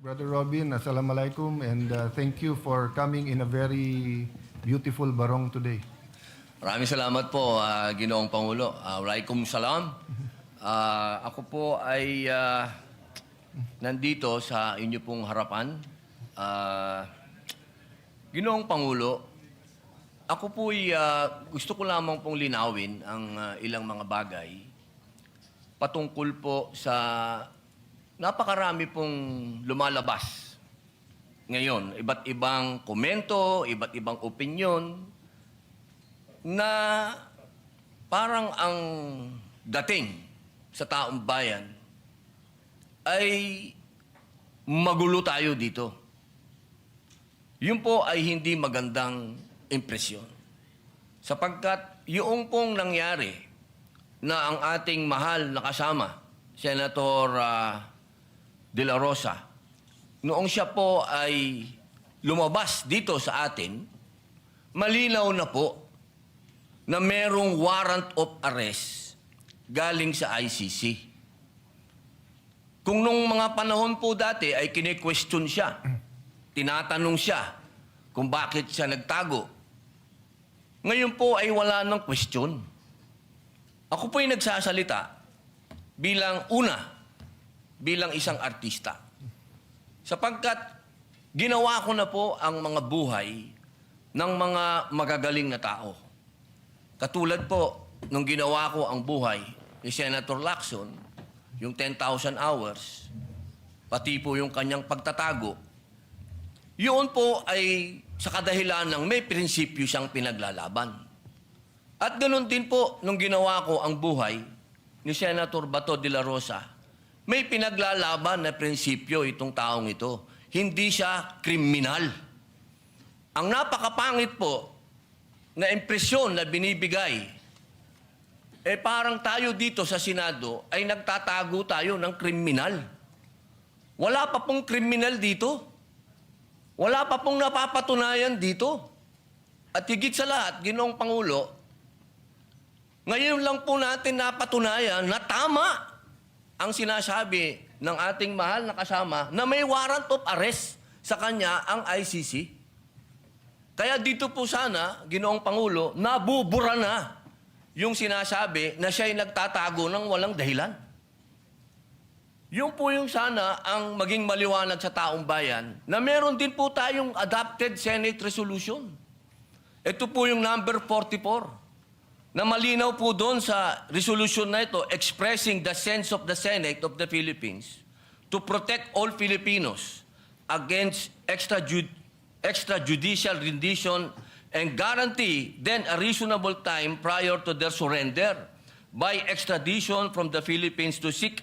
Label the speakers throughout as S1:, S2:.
S1: Brother Robin, assalamualaikum, and thank you for coming in a very beautiful barong today.
S2: Maraming salamat po, Ginoong Pangulo. Walaikum salam. Ako po ay nandito sa inyo pong harapan. Ginoong Pangulo, ako po ay gusto ko lamang pong linawin ang ilang mga bagay patungkol po sa napakarami pong lumalabas ngayon. Iba't ibang komento, iba't ibang opinyon na parang ang dating sa taong bayan ay magulo tayo dito. Yun po ay hindi magandang impresyon. Sapagkat yung pong nangyari na ang ating mahal na kasama, Senator De La Rosa, noong siya po ay lumabas dito sa atin, malinaw na po na merong warrant of arrest galing sa ICC. Kung nung mga panahon po dati ay kine-question siya, tinatanong siya kung bakit siya nagtago, ngayon po ay wala ng question. Ako po ay nagsasalita bilang isang artista. Sapagkat ginawa ko na po ang mga buhay ng mga magagaling na tao. Katulad po, nung ginawa ko ang buhay ni Senator Lacson, yung 10,000 hours, pati po yung kanyang pagtatago, yun po ay sa kadahilan ng may prinsipyo siyang pinaglalaban. At ganoon din po, nung ginawa ko ang buhay ni Senator Bato de la Rosa, may pinaglalaban na prinsipyo itong taong ito. Hindi siya kriminal. Ang napakapangit po na impresyon na binibigay, parang tayo dito sa Senado ay nagtatago tayo ng kriminal. Wala pa pong kriminal dito. Wala pa pong napapatunayan dito. At higit sa lahat, Ginoong Pangulo, ngayon lang po natin napatunayan na tama ang sinasabi ng ating mahal na kasama na may warrant of arrest sa kanya ang ICC. Kaya dito po sana, Ginoong Pangulo, nabubura na yung sinasabi na siya'y nagtatago ng walang dahilan. Yun po yung sana ang maging maliwanag sa taong bayan na meron din po tayong adopted Senate resolution. Ito po yung number 44. Na malinaw po doon sa resolution na ito, expressing the sense of the Senate of the Philippines to protect all Filipinos against extrajudicial rendition and guarantee then a reasonable time prior to their surrender by extradition from the Philippines to seek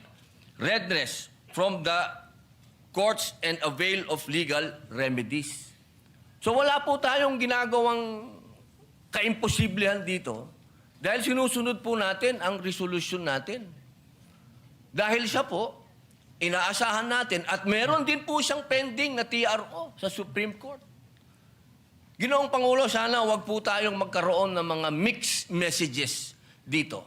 S2: redress from the courts and avail of legal remedies. So wala po tayong ginagawang kaimposiblihan dito. Dahil sinusunod po natin ang resolution natin. Dahil siya po, inaasahan natin at meron din po siyang pending na TRO sa Supreme Court. Ginoong Pangulo, sana wag po tayong magkaroon ng mga mixed messages dito.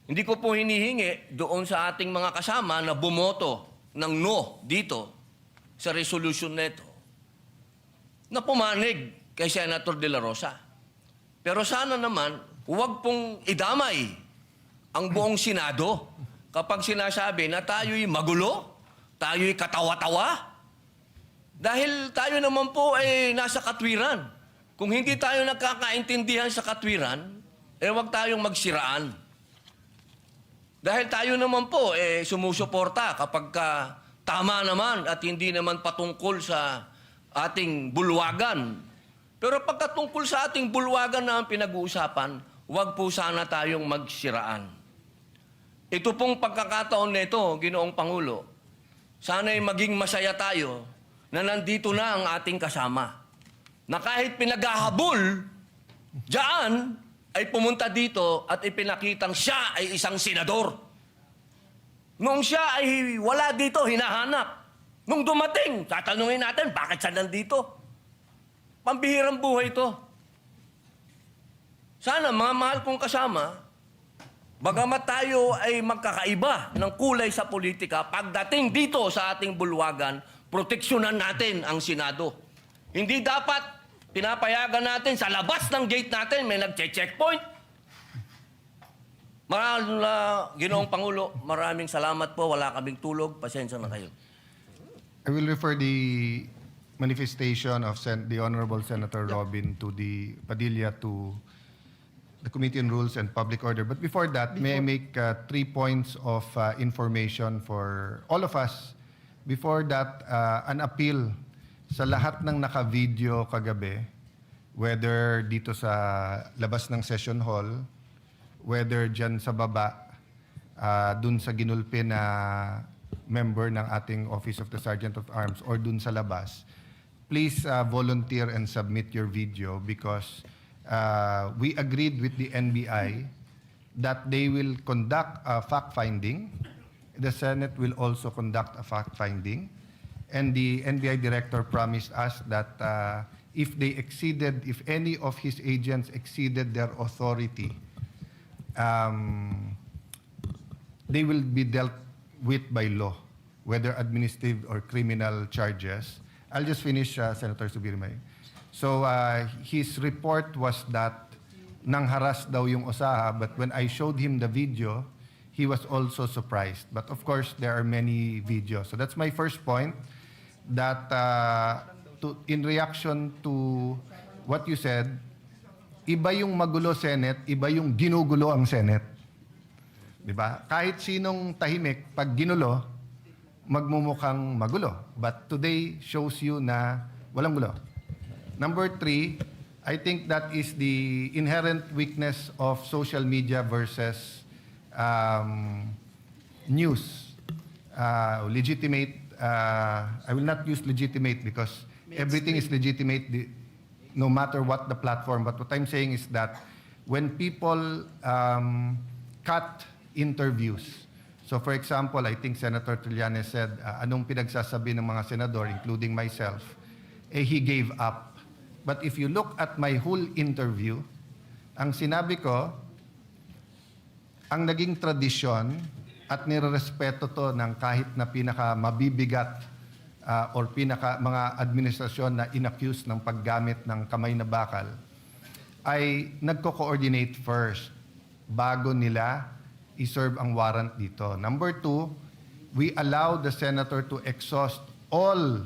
S2: Hindi ko po hinihingi doon sa ating mga kasama na bumoto ng no dito sa resolution nito na pumanig kay Senator De La Rosa. Pero sana naman, huwag pong idamay ang buong Senado kapag sinasabi na tayo'y magulo, tayo'y katawa-tawa. Dahil tayo naman po ay nasa katwiran. Kung hindi tayo nagkakaintindihan sa katwiran, huwag tayong magsiraan. Dahil tayo naman po sumusuporta kapag tama naman at hindi naman patungkol sa ating bulwagan. Pero pagkatungkol sa ating bulwagan na ang pinag-uusapan, huwag po sana tayong magsiraan. Ito pong pagkakataon nito, Ginoong Pangulo, sana'y maging masaya tayo na nandito na ang ating kasama. Na kahit pinaghahabol, diyan ay pumunta dito at ipinakitang siya ay isang senador. Noong siya ay wala dito, hinahanap. Nung dumating, tatanungin natin, bakit siya nandito? Pambihirang buhay ito. Sana, mga mahal kong kasama, bagamat tayo ay magkakaiba ng kulay sa politika, pagdating dito sa ating bulwagan, proteksyonan natin ang Senado. Hindi dapat pinapayagan natin sa labas ng gate natin may nagche-checkpoint. Ginoong Pangulo, maraming salamat po. Wala kaming tulog. Pasensya na kayo.
S1: I will refer the manifestation of the Honorable Senator Robin to the Padilla to the Committee on Rules and Public Order. But before that, may I make 3 points of information for all of us. Before that, an appeal sa lahat ng naka-video kagabi, whether dito sa labas ng session hall, whether dyan sa baba, dun sa ginulpi na member ng ating Office of the Sergeant of Arms, or dun sa labas, please volunteer and submit your video because we agreed with the NBI that they will conduct a fact-finding. The Senate will also conduct a fact-finding. And the NBI director promised us that if any of his agents exceeded their authority, they will be dealt with by law, whether administrative or criminal charges. I'll just finish, Senator Subirmay. So his report was that nangharas daw yung OSAHA, but when I showed him the video, he was also surprised. But of course, there are many videos. So that's my first point, that in reaction to what you said, iba yung magulo Senate, iba yung ginugulo ang Senate. Di ba? Kahit sinong tahimik, pag ginulo, magmumukhang magulo. But today shows you na walang gulo. Number 3, I think that is the inherent weakness of social media versus news. Legitimate, I will not use legitimate because everything is legitimate no matter what the platform. But what I'm saying is that when people cut interviews, so for example, I think Senator Trillanes said, anong pinagsasabi ng mga senador, including myself, he gave up. But if you look at my whole interview, ang sinabi ko, ang naging tradisyon at nirerespeto to ng kahit na pinaka mabibigat or pinaka mga administrasyon na inaccuse ng paggamit ng kamay na bakal, ay nagko-coordinate first bago nila i-serve ang warrant dito. Number 2, we allow the senator to exhaust all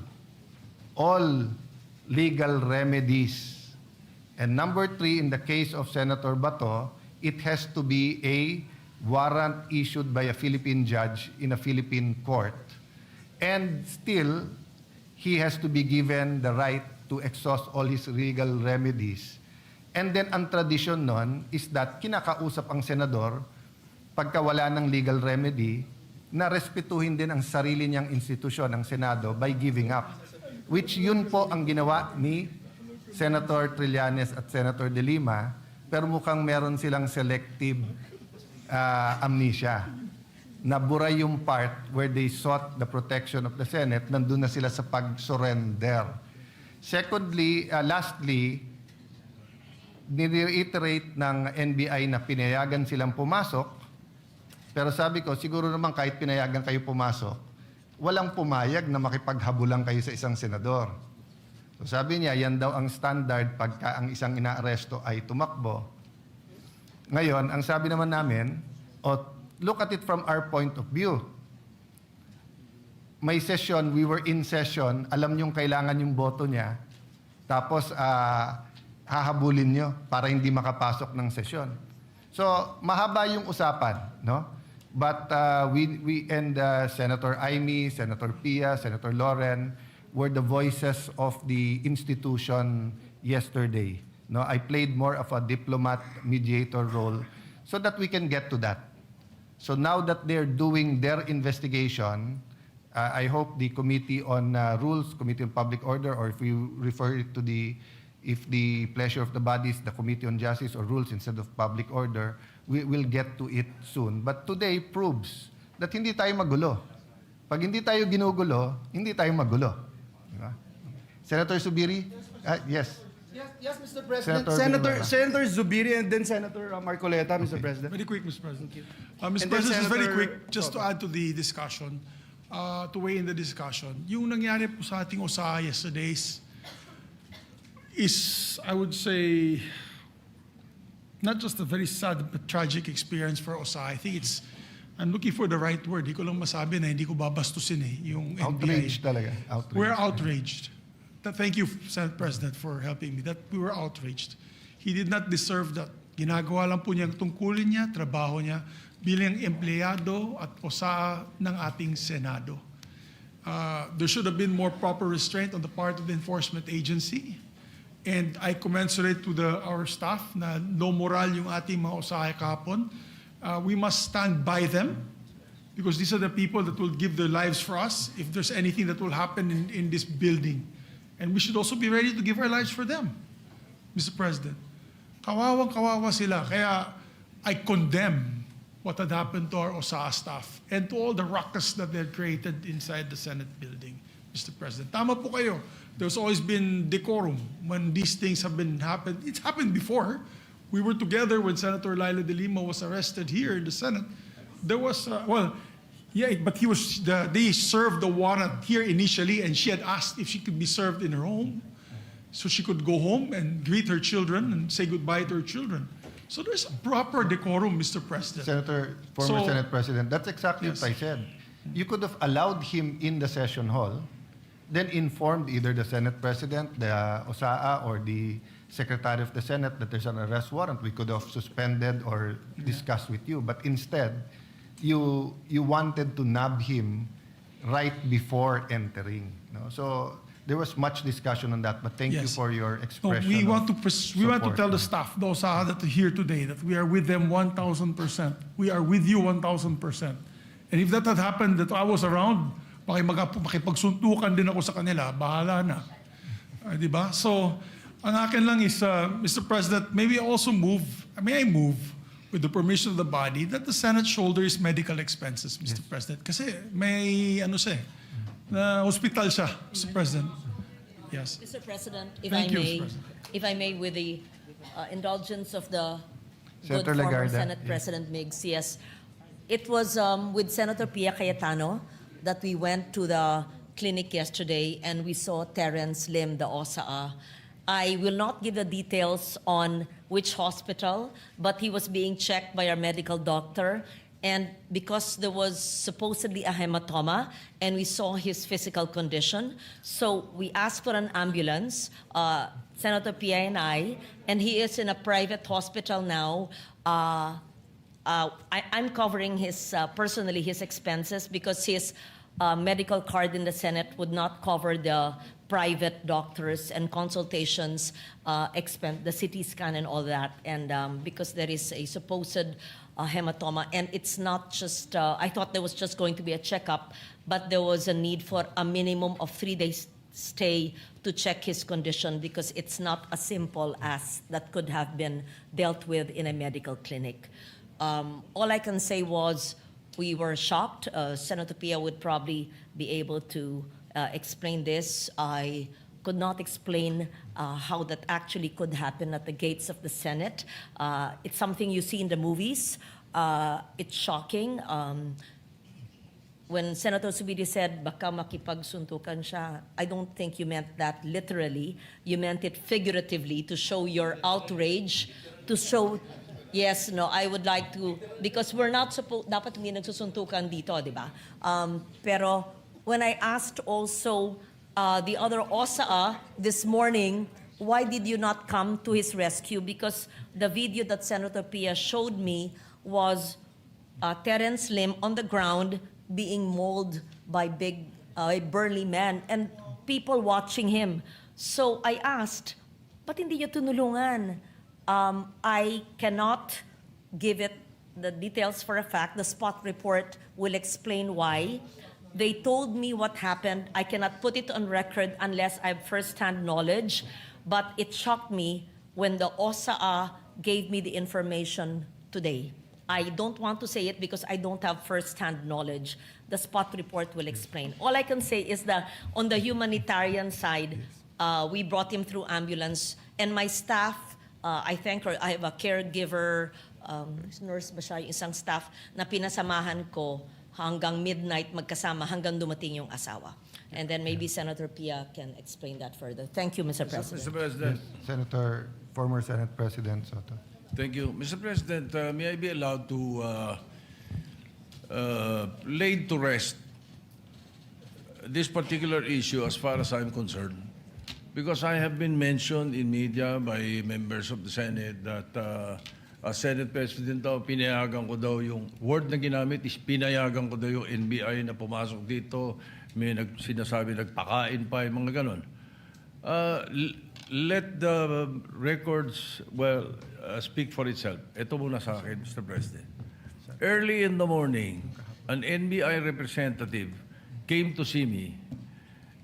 S1: legal remedies. And number 3, in the case of Senator Bato, it has to be a warrant issued by a Philippine judge in a Philippine court. And still, he has to be given the right to exhaust all his legal remedies. And then, ang tradisyon nun is that kinakausap ang senador pagka wala ng legal remedy na respetuhin din ang sarili niyang institusyon, ang Senado, by giving up. Which yun po ang ginawa ni Senator Trillanes at Senator De Lima, pero mukhang meron silang selective amnesia. Nabura yung part where they sought the protection of the Senate, nandun na sila sa pag-surrender. Secondly, lastly, nire-iterate ng NBI na pinayagan silang pumasok, pero sabi ko, siguro naman kahit pinayagan kayo pumasok, walang pumayag na makipaghabulan kayo sa isang senador. So sabi niya, yan daw ang standard pagka ang isang inaaresto ay tumakbo. Ngayon, ang sabi naman namin, look at it from our point of view. May session, we were in session, alam niyong kailangan yung boto niya, tapos hahabulin niyo para hindi makapasok ng session. So, mahaba yung usapan, no? But we and Senator Amy, Senator Pia, Senator Loren were the voices of the institution yesterday. No, I played more of a diplomat mediator role so that we can get to that. So now that they're doing their investigation, I hope the Committee on Rules, Committee on Public Order, or if we refer it to if the pleasure of the body is the Committee on Justice or Rules instead of Public Order, we will get to it soon. But today proves that hindi tayo magulo. Pag hindi tayo ginugulo, hindi tayo magulo. Diba? Senator Subiri? Yes.
S3: Yes, Mr. President.
S1: Senator
S3: Senator Zubiri and then Senator Marcoleta, Mr. President.
S4: Very quick, Mr. President. Mr.
S3: And then
S4: President, just very
S3: Senator-
S4: quick, just to add to the discussion. to weigh in the discussion. Yung nangyari po sa ating OSA yesterday is, I would say, not just a very sad but tragic experience for OSA. I think I'm looking for the right word. Hindi ko lang masabi na hindi ko babastusin yung NBI.
S1: Outrage talaga. Outrage.
S4: We're outraged. Thank you, Senate President, for helping me. That we were outraged. He did not deserve that. Ginagawa lang po niya ang tungkulin niya, trabaho niya bilang empleyado at OSA ng ating Senado. There should have been more proper restraint on the part of the enforcement agency. And I commensurate to our staff na low moral yung ating mga OSA kahapon. We must stand by them because these are the people that will give their lives for us if there's anything that will happen in this building. And we should also be ready to give our lives for them, Mr. President. Kawawang-kawawa sila. Kaya I condemn what had happened to our OSA staff and to all the ruckus that they had created inside the Senate building, Mr. President. Tama po kayo. There's always been decorum when these things have happened. It's happened before. We were together when Senator Laila de Lima was arrested here in the Senate. There was, but they served the warrant here initially, and she had asked if she could be served in her home, so she could go home and greet her children and say goodbye to her children. So there's a proper decorum, Mr. President.
S1: Former
S4: So-
S1: Senate President, that's exactly
S4: Yes.
S1: what I said. You could have allowed him in the session hall, then informed either the Senate President, the OSAA, or the Secretary of the Senate that there's an arrest warrant. We could have suspended or discussed with you. But instead, you wanted to nab him right before entering. No? So there was much discussion on that. But thank you
S4: Yes.
S1: for your
S4: No,
S1: expression.
S4: we
S1: of
S4: want to tell the
S1: support.
S4: staff, the OSAA that are here today, that we are with them 1,000%. We are with you 1,000%. And if that had happened, that I was around, makipagsuntukan din ako sa kanila, bahala na. Di ba? So, ang akin lang is, Mr. President, may I move, with the permission of the body, that the Senate shoulders medical expenses, Mr. President. Kasi may, na hospital siya, Mr. President. Yes.
S5: Mr. President, if
S4: Thank
S5: I
S4: you,
S5: may,
S4: Mr. President.
S5: if I may, with the indulgence of the good
S1: Senator
S5: former
S1: Legarda,
S5: Senate
S1: yes.
S5: President Miggs, yes. It was with Senator Pia Cayetano that we went to the clinic yesterday and we saw Terence Lim, the OSAA. I will not give the details on which hospital, but he was being checked by our medical doctor. And because there was supposedly a hematoma and we saw his physical condition, so we asked for an ambulance, Senator Pia and I, and he is in a private hospital now. I'm covering personally his expenses because his medical card in the Senate would not cover the private doctors and consultations expense, the CT scan and all that. And because there is a supposed hematoma, and it's not just, I thought there was just going to be a checkup, but there was a need for a minimum of 3 days stay to check his condition because it's not as simple as that could have been dealt with in a medical clinic. All I can say was we were shocked. Senator Pia would probably be able to explain this. I could not explain how that actually could happen at the gates of the Senate. It's something you see in the movies. It's shocking. When Senator Zubiri said, baka makipagsuntukan siya, I don't think you meant that literally. You meant it figuratively to show your outrage, to show, yes, no, I would like to, because we're not supposed, dapat hindi nagsusuntukan dito, di ba? Pero when I asked also the other OSAA this morning, why did you not come to his rescue? Because the video that Senator Pia showed me was Terence Lim on the ground being mauled by big, burly men and people watching him. So I asked, ba't hindi niyo tunulungan? I cannot give it the details for a fact. The spot report will explain why. They told me what happened. I cannot put it on record unless I have first-hand knowledge. But it shocked me when the OSAA gave me the information today. I don't want to say it because I don't have first-hand knowledge. The spot report will explain. All I can say is that on the humanitarian side, we brought him through ambulance. And my staff, I thank her. I have a caregiver, nurse ba siya, yung isang staff na pinasamahan ko hanggang midnight magkasama hanggang dumating yung asawa. And then maybe Senator Pia can explain that further. Thank you, Mr. President.
S6: Mr. President,
S1: Former Senate President Soto.
S6: thank you. Mr. President, may I be allowed to lay to rest this particular issue as far as I'm concerned? Because I have been mentioned in media by members of the Senate that as Senate President daw, pinayagan ko daw yung word na ginamit is pinayagan ko daw yung NBI na pumasok dito. May sinasabi nagpakain pa, yung mga ganon. Let the records, speak for itself. Ito muna sa akin, Mr. President. Early in the morning, an NBI representative came to see me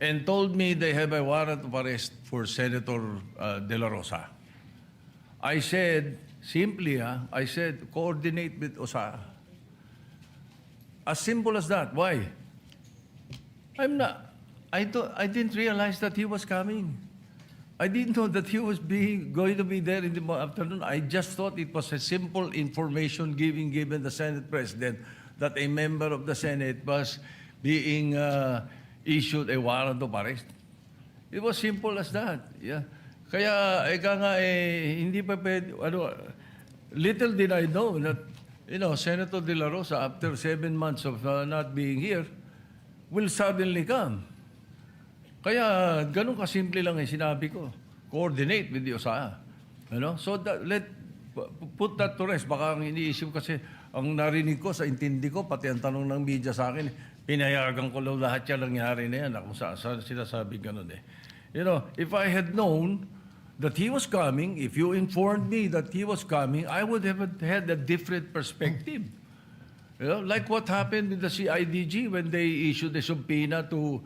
S6: and told me they have a warrant of arrest for Senator De La Rosa. I said, simply, I said, coordinate with OSA. As simple as that. Why? I didn't realize that he was coming. I didn't know that he was going to be there in the afternoon. I just thought it was a simple information given the Senate President that a member of the Senate was being issued a warrant of arrest. It was simple as that. Yeah. Kaya, hindi pa pwede, little did I know that, Senator De La Rosa, after 7 months of not being here, will suddenly come. Kaya, ganun kasimple lang yung sinabi ko. Coordinate with the OSA. So, put that to rest. Baka ang iniisip kasi, ang narinig ko, sa intindi ko, pati ang tanong ng media sa akin, pinayagan ko lang lahat yan nangyari na yan. Kung saan sinasabi ganun eh. If I had known that he was coming, if you informed me that he was coming, I would have had a different perspective. Like what happened with the CIDG when they issued a subpoena to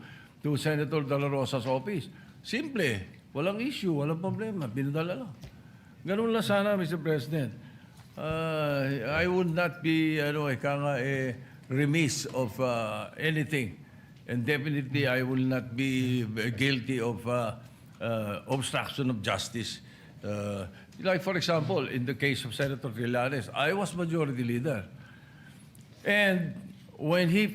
S6: Senator De La Rosa's office. Simple. Walang issue, walang problema. Pinadala lang. Ganun lang sana, Mr. President. I would not be remiss of anything. And definitely, I will not be guilty of obstruction of justice. Like, for example, in the case of Senator Trillanes, I was majority leader. And when he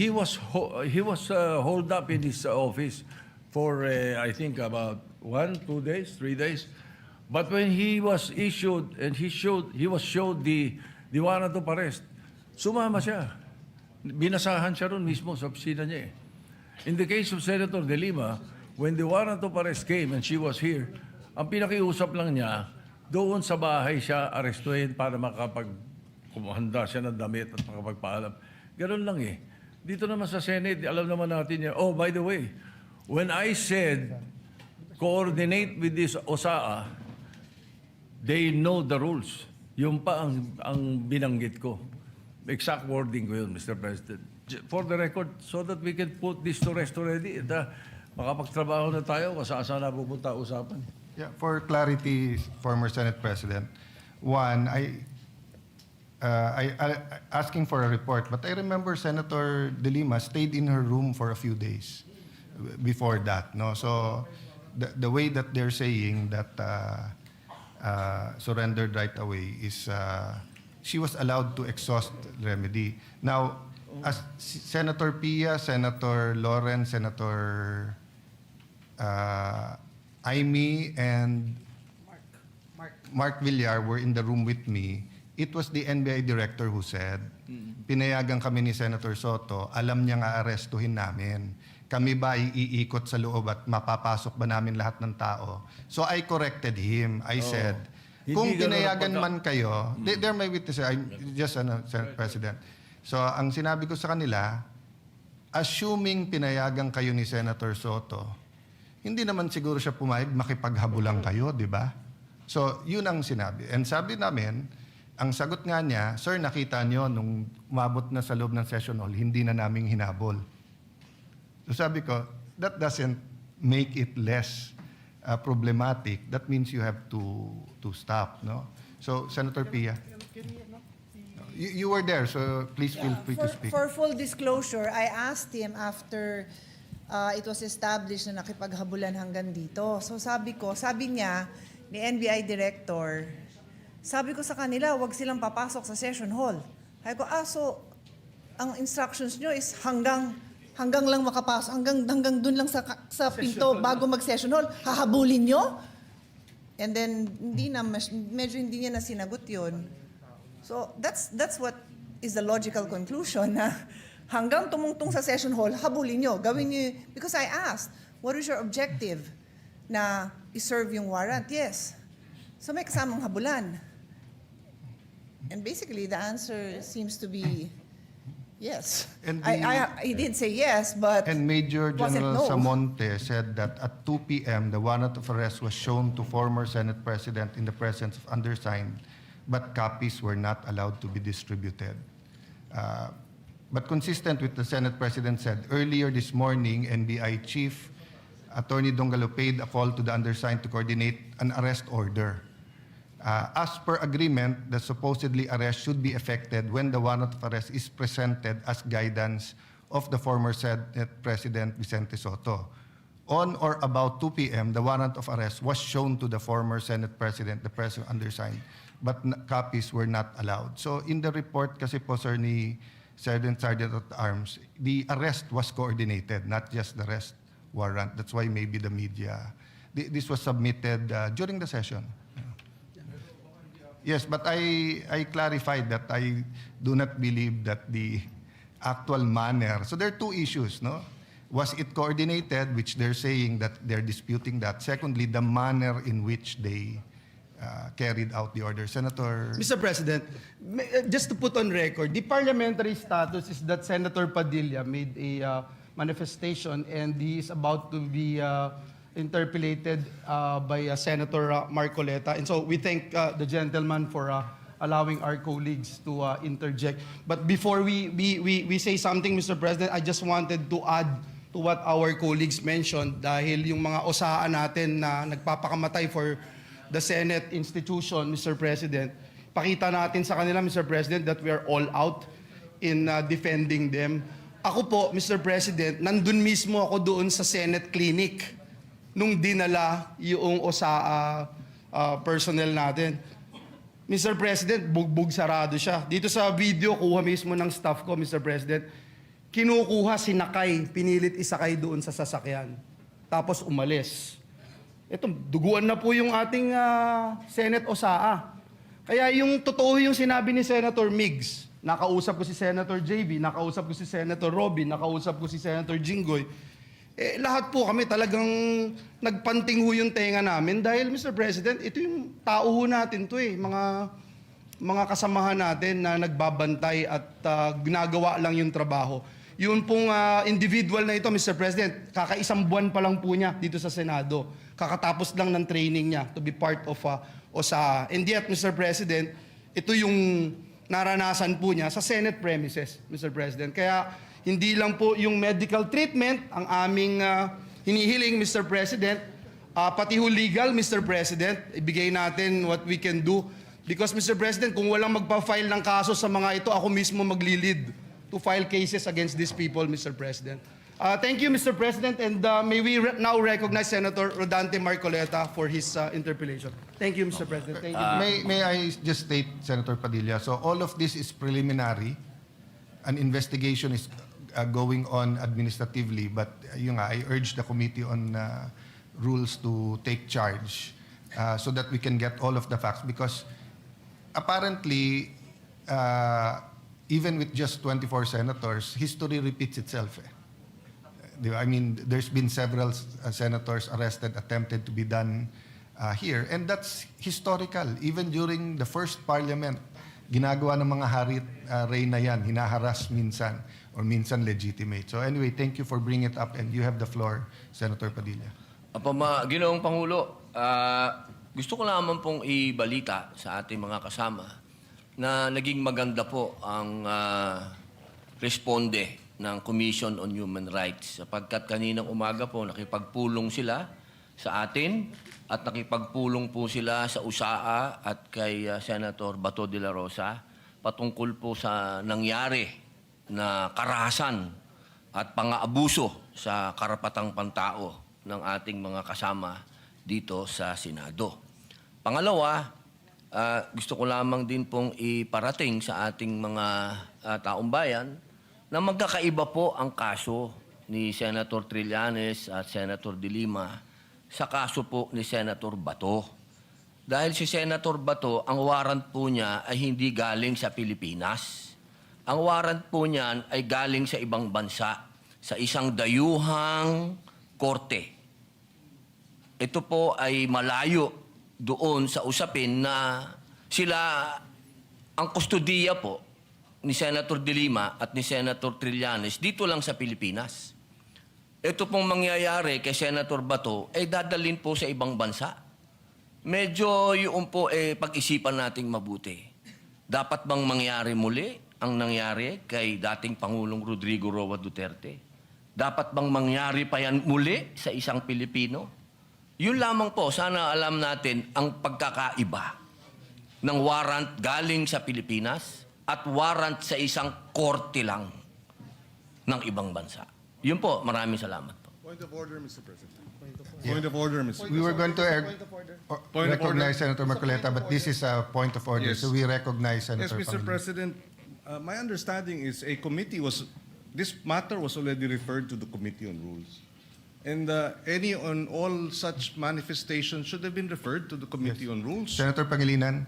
S6: was holed up in his office for I think about 1, 2 days, 3 days. But when he was issued and he was showed the warrant of arrest, sumama siya. Binasahan siya ron mismo sa opisina niya. In the case of Senator De Lima, when the warrant of arrest came and she was here, ang pinakiusap lang niya, doon sa bahay siya arestuhin para kumahanda siya ng damit at makapagpaalam. Ganun lang eh. Dito naman sa Senate, alam naman natin yan. Oh, by the way, when I said coordinate with this OSAA, they know the rules. Yung pa ang binanggit ko. Exact wording ko yun, Mr. President. For the record, so that we can put this to rest already. Makapagtrabaho na tayo, kasaan na pupunta usapan.
S1: Yeah, for clarity, former Senate President, one, I asking for a report, but I remember Senator De Lima stayed in her room for a few days before that. No, so the way that they're saying that surrendered right away is she was allowed to exhaust remedy. Now, as Senator Pia, Senator Lawrence, Senator Aimee, and Mark Villar were in the room with me. It was the NBI director who said, pinayagan kami ni Senator Soto, alam niya nga arestuhin namin. Kami ba iikot sa loob at mapapasok ba namin lahat ng tao? So I corrected him. I said, kung pinayagan man kayo, they're my witnesses, I'm just Senate President. So ang sinabi ko sa kanila, assuming pinayagan kayo ni Senator Soto, hindi naman siguro siya pumayag, makipaghabulan kayo, di ba? So yun ang sinabi. And sabi namin, ang sagot nga niya, sir, nakita niyo nung umabot na sa loob ng session hall, hindi na naming hinabol. So sabi ko, that doesn't make it less problematic. That means you have to stop, no? So, Senator Pia, you were there, so please feel free to speak.
S7: For full disclosure, I asked him after it was established na nakipaghabulan hanggang dito. So sabi niya, ni NBI Director, sabi ko sa kanila, wag silang papasok sa session hall. Sabi ko, so ang instructions nyo is hanggang lang makapasok, hanggang dun lang sa pinto bago mag-session hall, hahabulin nyo? And then, medyo hindi niya na sinagot yun. So, that's what is the logical conclusion na hanggang tumungtong sa session hall, habulin nyo, gawin nyo, because I asked, what is your objective na i-serve yung warrant? Yes. So, may kasamang habulan. And basically, the answer seems to be yes.
S1: And
S7: He did say yes, but
S1: And Major
S7: wasn't
S1: General
S7: no.
S1: Samonte said that at 2 p.m., the warrant of arrest was shown to former Senate President in the presence of undersigned, but copies were not allowed to be distributed. But consistent with the Senate President said, earlier this morning, NBI Chief Attorney Dongalo paid a call to the undersigned to coordinate an arrest order. As per agreement, the supposedly arrest should be effected when the warrant of arrest is presented as guidance of the former Senate President Vicente Soto. On or about 2 p.m., the warrant of arrest was shown to the former Senate President, the President undersigned, but copies were not allowed. So in the report kasi po, sir, ni Sergeant at Arms, the arrest was coordinated, not just the arrest warrant. That's why maybe the media, this was submitted during the session. Yes, but I clarified that I do not believe that the actual manner. So there are two issues, no? Was it coordinated, which they're saying that they're disputing that. Secondly, the manner in which they carried out the order. Senator,
S3: Mr. President, just to put on record, the parliamentary status is that Senator Padilla made a manifestation and he is about to be interpellated by Senator Marcoleta. And so we thank the gentleman for allowing our colleagues to interject. But before we say something, Mr. President, I just wanted to add to what our colleagues mentioned dahil yung mga osaan natin na nagpapakamatay for the Senate institution, Mr. President, pakita natin sa kanila, Mr. President, that we are all out in defending them. Ako po, Mr. President, nandun mismo ako doon sa Senate Clinic nung dinala yung OSAA personnel natin. Mr. President, bugbog sarado siya. Dito sa video, kuha mismo ng staff ko, Mr. President, kinukuha, sinakay, pinilit isakay doon sa sasakyan. Tapos umalis. Ito, duguan na po yung ating Senate OSAA. Kaya yung totoo yung sinabi ni Senator Migs, nakausap ko si Senator JB, nakausap ko si Senator Robin, nakausap ko si Senator Jinggoy, lahat po kami talagang nagpanting ho yung tenga namin dahil, Mr. President, ito yung tao ho natin to mga kasamahan natin na nagbabantay at ginagawa lang yung trabaho. Yun pong individual na ito, Mr. President, kakaisang buwan pa lang po niya dito sa Senado. Kakatapos lang ng training niya to be part of OSAA. And yet, Mr. President, ito yung naranasan po niya sa Senate premises, Mr. President. Kaya hindi lang po yung medical treatment ang aming hinihiling, Mr. President, pati ho legal, Mr. President, ibigay natin what we can do. Because, Mr. President, kung walang magpa-file ng kaso sa mga ito, ako mismo magli-lead to file cases against these people, Mr. President. Thank you, Mr. President, and may we now recognize Senator Rodante Marcoleta for his interpellation. Thank you, Mr. President. Thank you.
S1: may I just state, Senator Padilla, so all of this is preliminary. An investigation is going on administratively, but yun nga, I urge the Committee on Rules to take charge so that we can get all of the facts, because apparently, even with just 24 senators, history repeats itself. I mean, there's been several senators arrested, attempted to be done here, and that's historical. Even during the first parliament, ginagawa ng mga hari at reyna yan, hinaharas minsan, or minsan legitimate. So anyway, thank you for bringing it up, and you have the floor, Senator Padilla.
S2: Ginoong Pangulo, gusto ko lamang pong ibalita sa ating mga kasama na naging maganda po ang responde ng Commission on Human Rights, sapagkat kaninang umaga po nakipagpulong sila sa atin at nakipagpulong po sila sa USAA at kay Senator Bato de la Rosa patungkol po sa nangyari na karahasan at pang-aabuso sa karapatang pantao ng ating mga kasama dito sa Senado. Pangalawa, gusto ko lamang din pong iparating sa ating mga taong bayan na magkakaiba po ang kaso ni Senator Trillanes at Senator De Lima sa kaso po ni Senator Bato. Dahil si Senator Bato, ang warrant po niya ay hindi galing sa Pilipinas. Ang warrant po niyan ay galing sa ibang bansa, sa isang dayuhang korte. Ito po ay malayo doon sa usapin na sila, ang kustodiya po ni Senator De Lima at ni Senator Trillanes dito lang sa Pilipinas. Ito pong mangyayari kay Senator Bato ay dadalhin po sa ibang bansa. Medyo yung po pag-isipan nating mabuti. Dapat bang mangyari muli ang nangyari kay dating Pangulong Rodrigo Roa Duterte? Dapat bang mangyari pa yan muli sa isang Pilipino? Yun lamang po, sana alam natin ang pagkakaiba ng warrant galing sa Pilipinas at warrant sa isang korte lang ng ibang bansa. Yun po, maraming salamat po.
S8: Point of order, Mr. President. Point of order, Mr.
S1: We were going to
S8: Point of
S1: recognize Senator Marcoleta, but this is a point of order,
S8: Yes.
S1: so we recognize
S8: Yes,
S1: Senator
S8: Mr.
S1: Pangilinan.
S8: President, my understanding is a committee this matter was already referred to the Committee on Rules. And all such manifestations should have been referred to the Committee on Rules.
S1: Senator Pangilinan,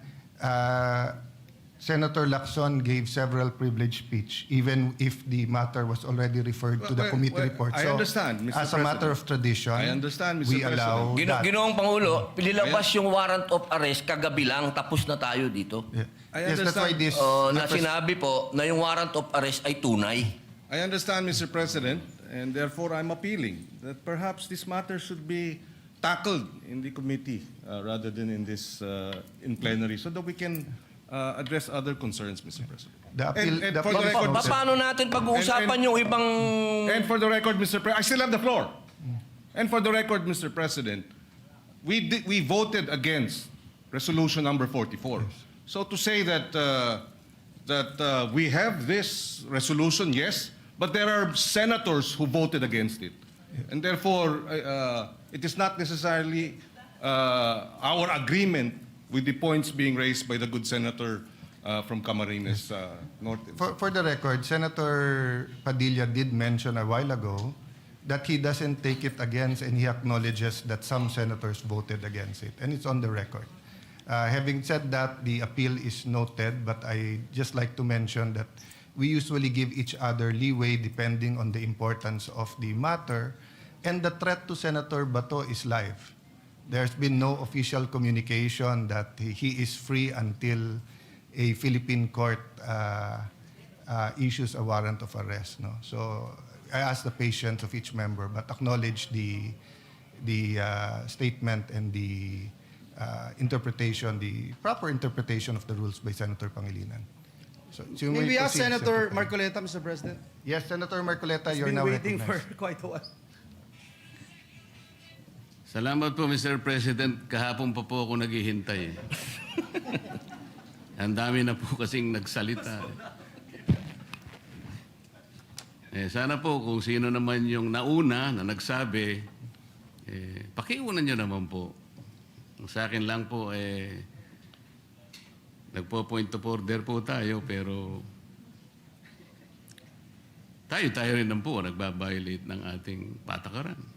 S1: Senator Lacson gave several privileged speech, even if the matter was already referred to the
S8: Well,
S1: committee
S8: well,
S1: report.
S8: I
S1: So,
S8: understand, Mr.
S1: as a matter of
S8: President.
S1: tradition,
S8: I understand, Mr.
S1: we allow that.
S2: Ginoong Pangulo, nilabas yung warrant of arrest kagabi lang, tapos na tayo dito.
S1: Yeah.
S8: I
S1: Yes, that's why
S8: understand.
S1: this.
S2: Na sinabi po na yung warrant of arrest ay tunay.
S8: I understand, Mr. President, and therefore I'm appealing that perhaps this matter should be tackled in the committee rather than in plenary so that we can address other concerns, Mr. President.
S1: The appeal-
S8: And
S1: the
S8: for the
S1: appeal-
S8: record, Mr.
S2: Paano natin pag-uusapan
S8: And-
S2: yung ibang...
S8: And for the record, Mr. President, I still have the floor. And for the record, Mr. President, we voted against resolution number 44. So to say that we have this resolution, yes, but there are senators who voted against it, and therefore it is not necessarily our agreement with the points being raised by the good senator from Camarines Norte.
S1: For the record, Senator Padilla did mention a while ago that he doesn't take it against, and he acknowledges that some senators voted against it, and it's on the record. Having said that, the appeal is noted, but I just like to mention that we usually give each other leeway depending on the importance of the matter, and the threat to Senator Bato is live. There's been no official communication that he is free until a Philippine court issues a warrant of arrest. No? So I ask the patience of each member, but acknowledge the statement and the interpretation, the proper interpretation of the rules by Senator Pangilinan. So you
S3: May
S1: may
S3: we ask
S1: proceed,
S3: Senator
S1: Pangilinan.
S3: Marcoleta, Mr. President?
S1: Yes, Senator Marcoleta,
S3: He's
S1: you're
S3: been
S1: now
S3: waiting for
S1: recognized.
S3: quite a while.
S6: Salamat po, Mr. President. Kahapon pa po ako naghihintay. Ang dami na po kasing nagsalita. Sana po kung sino naman yung nauna na nagsabi, pakiunan nyo naman po. Sa akin lang po, nagpo-point of order po tayo, pero tayo rin naman po nagbabiolate ng ating patakaran.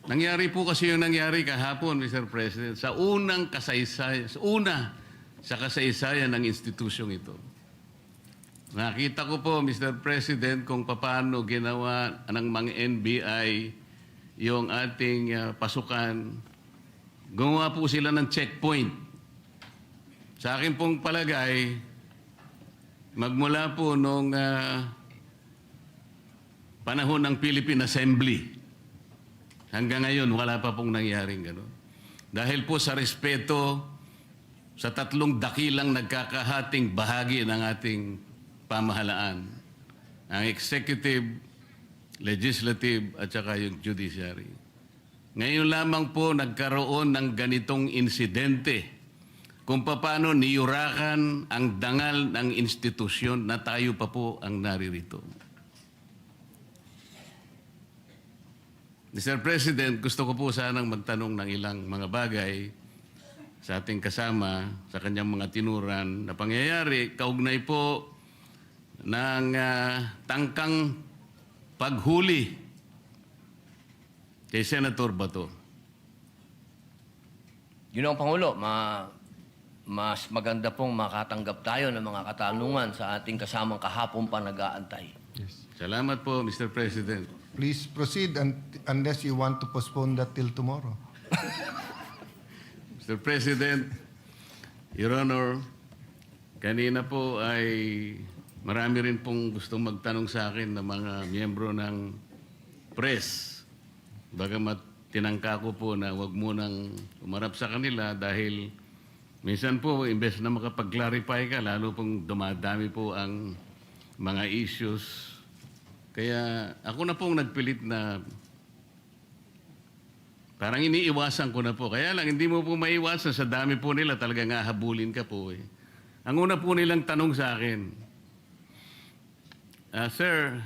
S6: Nangyari po kasi yung nangyari kahapon, Mr. President, sa unang kasaysayan, sa kasaysayan ng institusyong ito. Nakita ko po, Mr. President, kung paano ginawa ng mga NBI yung ating pasukan. Gumawa po sila ng checkpoint. Sa akin pong palagay, magmula po nung panahon ng Philippine Assembly, hanggang ngayon, wala pa pong nangyaring gano'n. Dahil po sa respeto sa tatlong dakilang nagkakahating bahagi ng ating pamahalaan, ang executive, legislative, at saka yung judiciary. Ngayon lamang po nagkaroon ng ganitong insidente kung paano niyurakan ang dangal ng institusyon na tayo pa po ang naririto. Mr. President, gusto ko po sanang magtanong ng ilang mga bagay sa ating kasama, sa kanyang mga tinuran na pangyayari, kaugnay po
S9: ng tangkang paghuli kay Senator Bato.
S2: Ginoong Pangulo, mas maganda pong makatanggap tayo ng mga katanungan sa ating kasamang kahapon pa nag-aantay.
S9: Salamat po, Mr. President.
S1: Please proceed unless you want to postpone that till tomorrow.
S9: Mr. President, Your Honor, kanina po ay marami rin pong gustong magtanong sa akin ng mga miyembro ng press. Bagamat tinangka ko po na wag munang umarap sa kanila dahil minsan po, imbes na makapag-clarify ka, lalo pong dumadami po ang mga issues. Kaya ako na pong nagpilit na parang iniiwasan ko na po. Kaya lang, hindi mo po maiwasan. Sa dami po nila, talagang hahabulin ka po. Ang una po nilang tanong sa akin, Sir,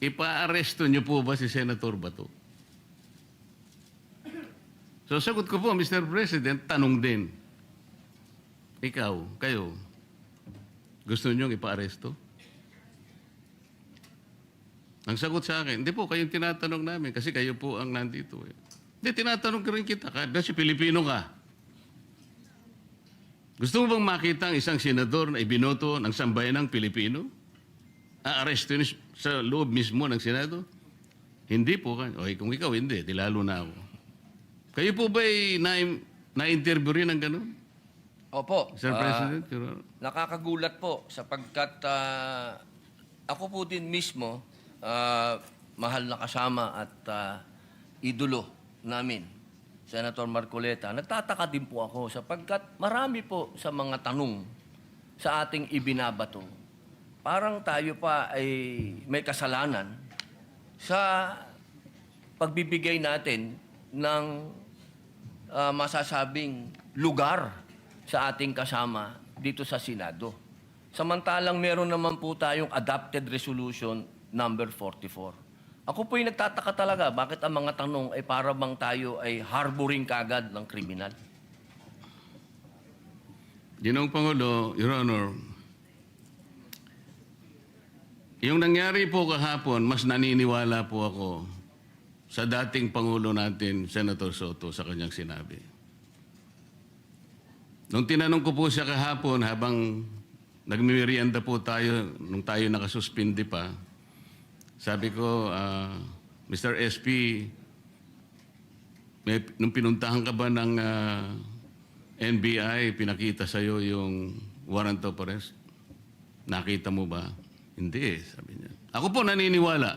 S9: ipa-aresto niyo po ba si Senator Bato? So sagot ko po, Mr. President, tanong din. Ikaw, kayo, gusto niyo ipa-aresto? Ang sagot sa akin, hindi po, kayong tinatanong namin kasi kayo po ang nandito. Hindi, tinatanong ka rin kita, kasi Pilipino ka. Gusto mo bang makita ang isang senador na ibinoto ng sambayanang Pilipino? Aaresto niyo sa loob mismo ng Senado? Hindi po. Okay, kung ikaw hindi, di lalo na ako. Kayo po ba'y na-interview rin ng gano'n?
S2: Opo.
S9: Sir President?
S2: Nakakagulat po sapagkat ako po din mismo mahal na kasama at idolo namin, Senator Marcoleta. Nagtataka din po ako sapagkat marami po sa mga tanong sa ating ibinabato. Parang tayo pa ay may kasalanan sa pagbibigay natin ng masasabing lugar sa ating kasama dito sa Senado. Samantalang meron naman po tayong adopted resolution number 44. Ako po'y nagtataka talaga bakit ang mga tanong ay para bang tayo ay harboring kagad ng kriminal.
S9: Ginoong Pangulo, Your Honor, yung nangyari po kahapon, mas naniniwala po ako sa dating Pangulo natin, Senator Soto, sa kanyang sinabi. Nung tinanong ko po siya kahapon, habang nagmimerienda po tayo, nung tayo nakasuspindi pa, sabi ko, Mr. SP, nung pinuntahan ka ba ng NBI, pinakita sa'yo yung warrant of arrest? Nakita mo ba? Hindi, sabi niya. Ako po naniniwala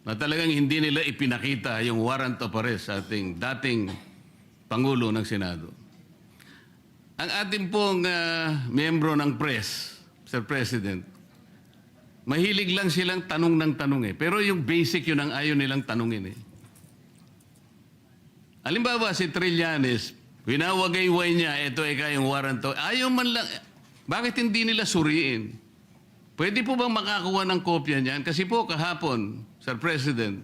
S9: na talagang hindi nila ipinakita yung warrant of arrest sa ating dating Pangulo ng Senado. Ang ating pong miyembro ng press, Mr. President, mahilig lang silang tanong ng tanong Pero yung basic yun ang ayaw nilang tanungin Halimbawa si Trillanes, winawagayway niya, ito ay kayong warrant of ayaw man lang. Bakit hindi nila suriin? Pwede po bang makakuha ng kopya niyan? Kasi po kahapon, Sir President,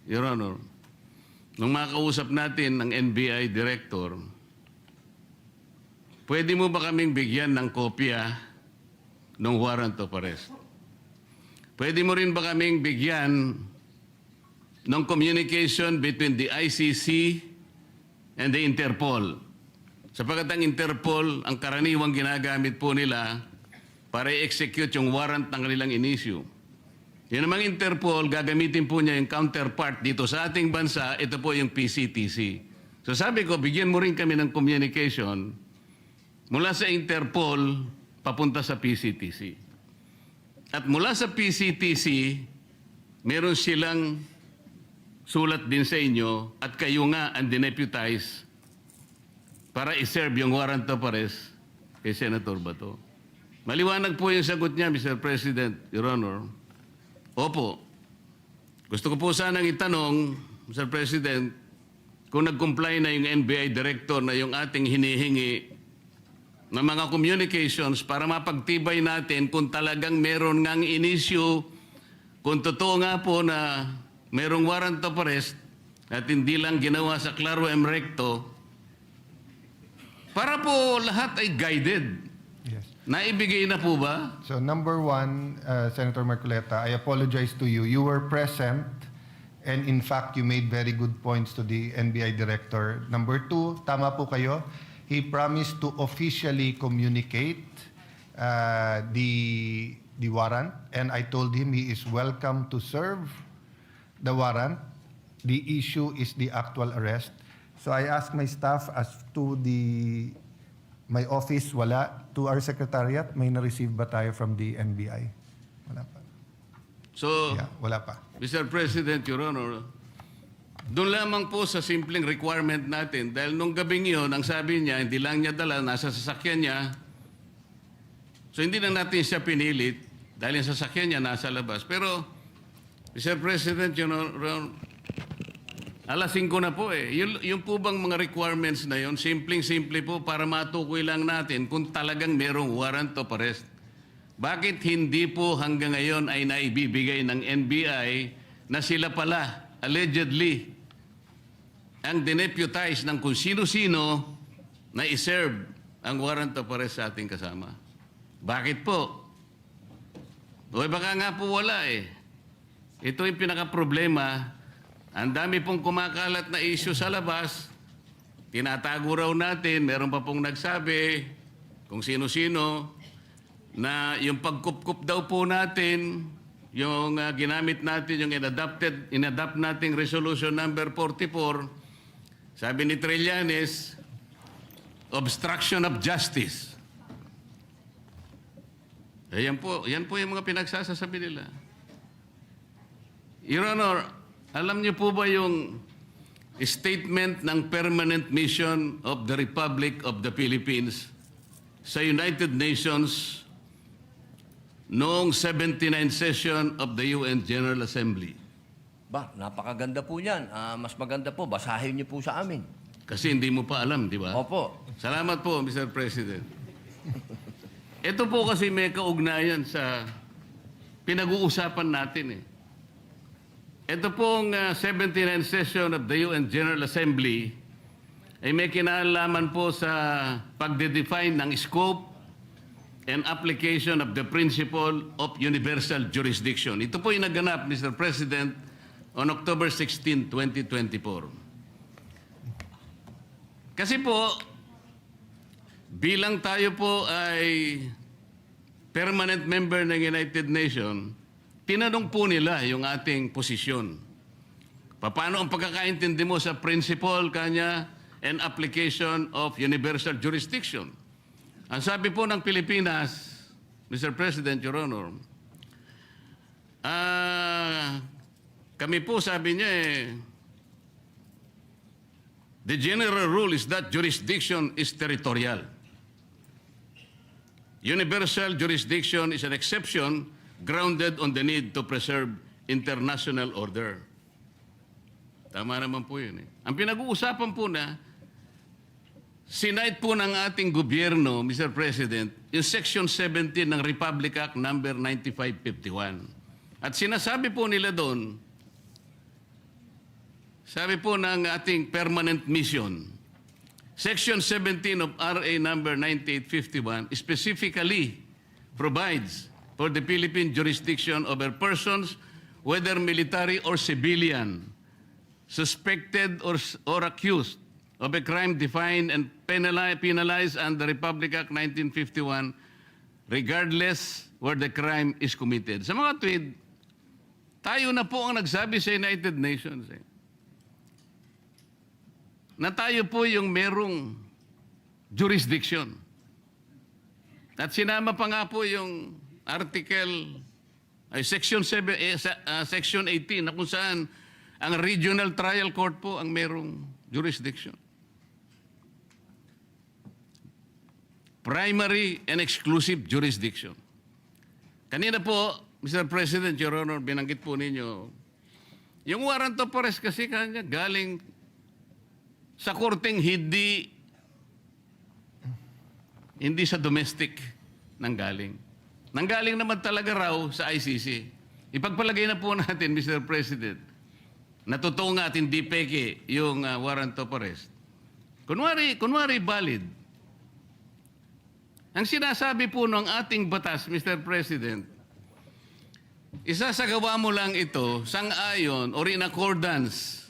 S9: Your Honor, nung makausap natin ng NBI Director, pwede mo ba kaming bigyan ng kopya ng warrant of arrest? Pwede mo rin ba kaming bigyan ng communication between the ICC and the Interpol? Sapagkat ang Interpol, ang karaniwang ginagamit po nila para i-execute yung warrant ng kanilang in-issue. Yung namang Interpol, gagamitin po niya yung counterpart dito sa ating bansa, ito po yung PCTC. So sabi ko, bigyan mo rin kami ng communication mula sa Interpol papunta sa PCTC. At mula sa PCTC, meron silang sulat din sa inyo at kayo nga ang dineputize para i-serve yung warrant of arrest kay Senator Bato. Maliwanag po yung sagot niya, Mr. President, Your Honor. Opo. Gusto ko po sanang itanong, Mr. President, kung nag-comply na yung NBI Director na yung ating hinihingi ng mga communications para mapagtibay natin kung talagang meron ngang in-issue, kung totoo nga po na merong warrant of arrest at hindi lang ginawa sa Claro M. Recto, para po lahat ay guided.
S1: Yes.
S9: Naibigay na po ba?
S1: So number one, Senator Marcoleta, I apologize to you. You were present and in fact, you made very good points to the NBI director. Number two, tama po kayo. He promised to officially communicate the warrant, and I told him he is welcome to serve the warrant. The issue is the actual arrest. So I asked my staff as to my office, wala. To our secretariat, may na-receive ba tayo from the NBI? Wala pa.
S9: So,
S1: Yeah, wala pa.
S9: Mr. President, Your Honor, doon lamang po sa simpleng requirement natin, dahil nung gabing yun, ang sabi niya, hindi lang niya dala, nasa sasakyan niya. So hindi na natin siya pinilit, dahil yung sasakyan niya nasa labas. Pero, Mr. President, Your Honor, alas 5 na po eh. Yung po bang mga requirements na yun, simpleng-simple po para matukoy lang natin kung talagang merong warrant of arrest. Bakit hindi po hanggang ngayon ay naibibigay ng NBI na sila pala, allegedly, ang dineputize ng kung sino-sino na iserve ang warrant of arrest sa ating kasama? Bakit po? O baka nga po wala eh. Ito yung pinaka-problema. Ang dami pong kumakalat na issue sa labas. Tinatago raw natin, meron pa pong nagsabi kung sino-sino na yung pagkup-kup daw po natin, yung ginamit natin, yung inadapt nating resolution number 44, sabi ni Trillanes, obstruction of justice. Yan po yung mga pinagsasasabi nila. Your Honor, alam niyo po ba yung statement ng Permanent Mission of the Republic of the Philippines sa United Nations noong 79th session of the UN General Assembly?
S2: Ba, napakaganda po niyan. Mas maganda po, basahin niyo po sa amin.
S9: Kasi hindi mo pa alam, di ba?
S2: Opo.
S9: Salamat po, Mr. President. Ito po kasi may kaugnayan sa pinag-uusapan natin eh. Ito pong 79th session of the UN General Assembly ay may kinalaman po sa pagde-define ng scope and application of the principle of universal jurisdiction. Ito po yung naganap, Mr. President, on October 16, 2024. Kasi po, bilang tayo po ay permanent member ng United Nations, tinanong po nila yung ating posisyon. Paano ang pagkakaintindi mo sa principle kanya and application of universal jurisdiction? Ang sabi po ng Pilipinas, Mr. President, Your Honor, kami po sabi niya the general rule is that jurisdiction is territorial. Universal jurisdiction is an exception grounded on the need to preserve international order. Tama naman po yun eh. Ang pinag-uusapan po na, sinight po ng ating gobyerno, Mr. President, yung Section 17 ng Republic Act number 9551. At sinasabi po nila doon, sabi po ng ating permanent mission, Section 17 of RA number 9851 specifically provides for the Philippine jurisdiction over persons, whether military or civilian, suspected or accused of a crime defined and penalized under Republic Act 1951, regardless where the crime is committed. Sa mga tweet, tayo na po ang nagsabi sa United Nations na tayo po yung merong jurisdiction. At sinama pa nga po yung Section 18 na kung saan ang regional trial court po ang merong jurisdiction. Primary and exclusive jurisdiction. Kanina po, Mr. President, Your Honor, binanggit po ninyo, yung warrant of arrest kasi kanya galing sa korteng hindi sa domestic nanggaling. Nanggaling naman talaga raw sa ICC. Ipagpalagay na po natin, Mr. President, na totoo nga at hindi peke yung warrant of arrest. Kunwari valid. Ang sinasabi po ng ating batas, Mr. President, isasagawa mo lang ito sang-ayon or in accordance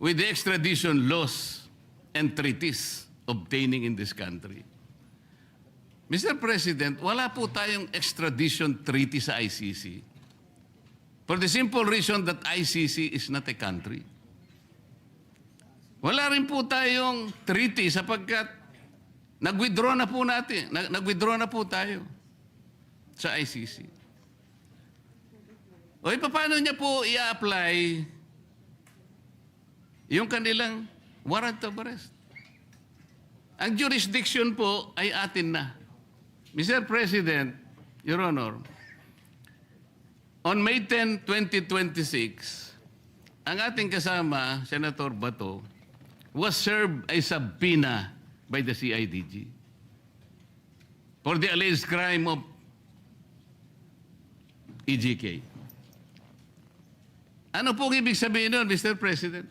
S9: with the extradition laws and treaties obtaining in this country. Mr. President, wala po tayong extradition treaty sa ICC. For the simple reason that ICC is not a country. Wala rin po tayong treaty sapagkat nag-withdraw na po natin. Nag-withdraw na po tayo sa ICC. O paano niya po i-apply yung kanilang warrant of arrest? Ang jurisdiction po ay atin na. Mr. President, Your Honor, on May 10, 2026, ang ating kasama, Senator Bato, was served a subpoena by the CIDG for the alleged crime of EJK. Ano pong ibig sabihin nun, Mr. President?